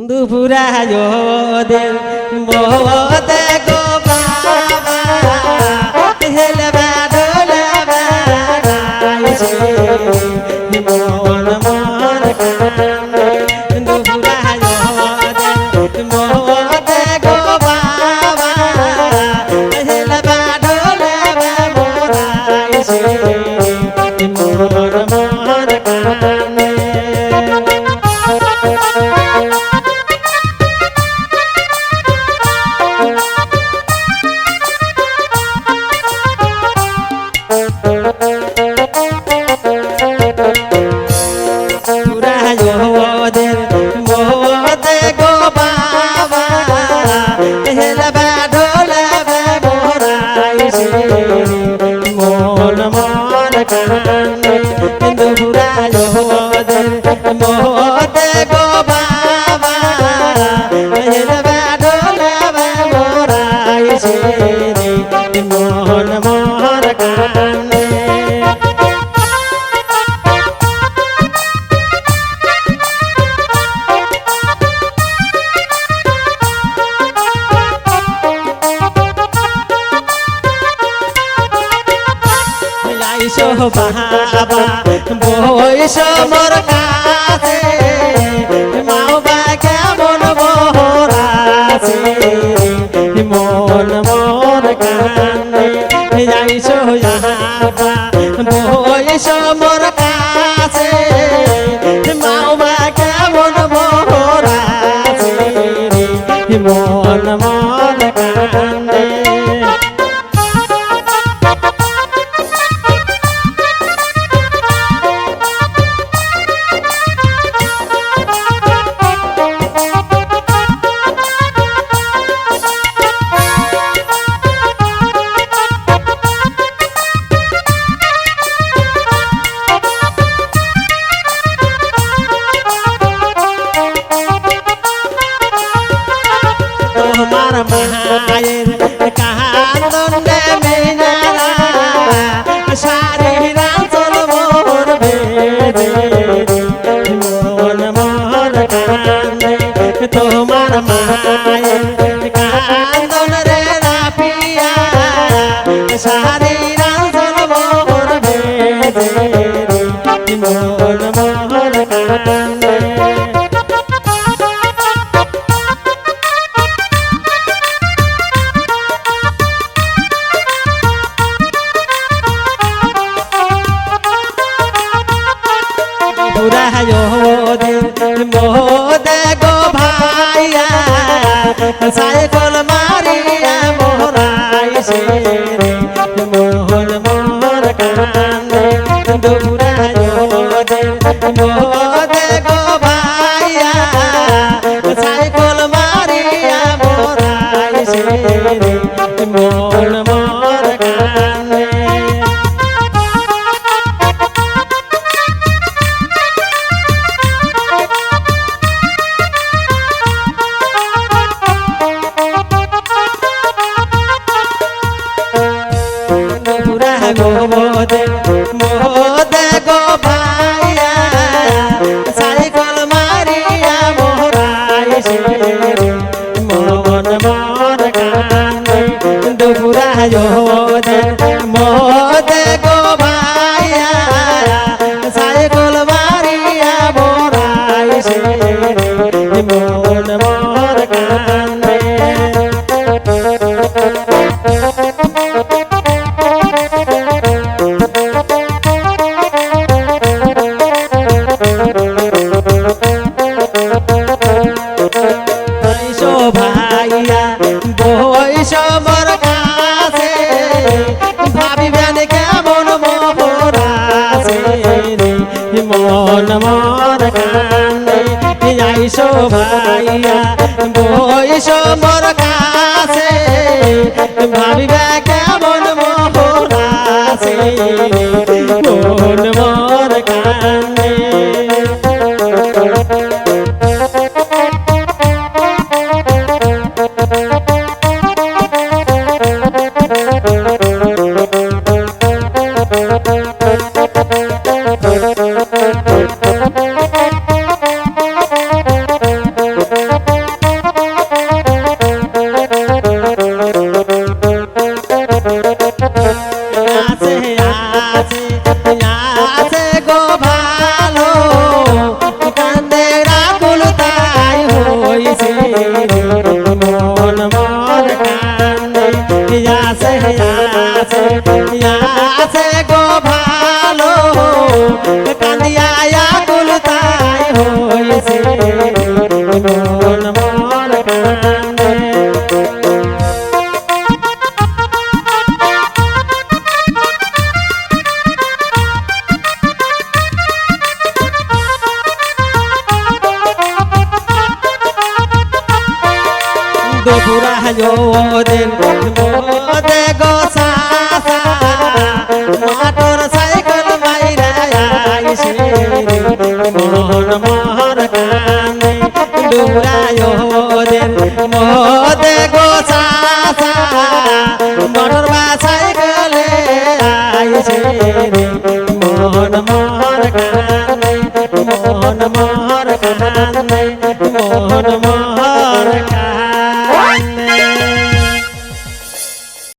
দুপুরায় দিন বোতে গো বাবা হেলবা ডোলবা গাইছে মন মন কান্দে দুপুরায় দিন বোতে গো বাবা হেলবা ডোলবা মোরাইছে মন মন কান্দে বাবা বয়স মোর কাছে মাওবা কেমন বহরাছে মন মন কান্দে যাইছো বাবা বয়স মোর কাছে মাওবা কেমন বহরাছে মন মন কান্দে মায়ের কান্দনে মিনারা সারি রাজল মোর বেজে মন মন কান্দে তোমার মায়ের কান্দন রে রাপিয়া সারি রাজল মোর বেজে মন মন কান্দে মোদে গো ভাইয়া সাইকেল মারিয়া মোরাইছে মোহন মোর কান্দে দুপুরায় মোদে গো ভাইয়া সাইকেল মারিয়া মোরাইছে মোহন মোর কান্দে মোদে গো ভাইয়া সাইকেল মারিয়া মোরাইছে মন মন কান্দে দুপুরায় মোদে গো ভাইয়া সাইকেল মারিয়া মোরাইছে মন মন কান্দে ভাইয়া বয়স মোর কাছে ভাবিবেন কেমন মোহরাছে মন মন কান্দে যাইছো ভাইয়া বয়স মোর কাছে ভাবিবে কেমন মোহরাছে মন মন কান্দে মন মন কান্দে দুপুরায়োদিন মোদে গোসাসা মোটর সাইকেল মাইরা আইসে মন মন কান্দে দুপুরায়োদিন মোদে গোসাসা মোটর সাইকেলে আইসে মন মন কান্দে মন মন কান্দে মন মন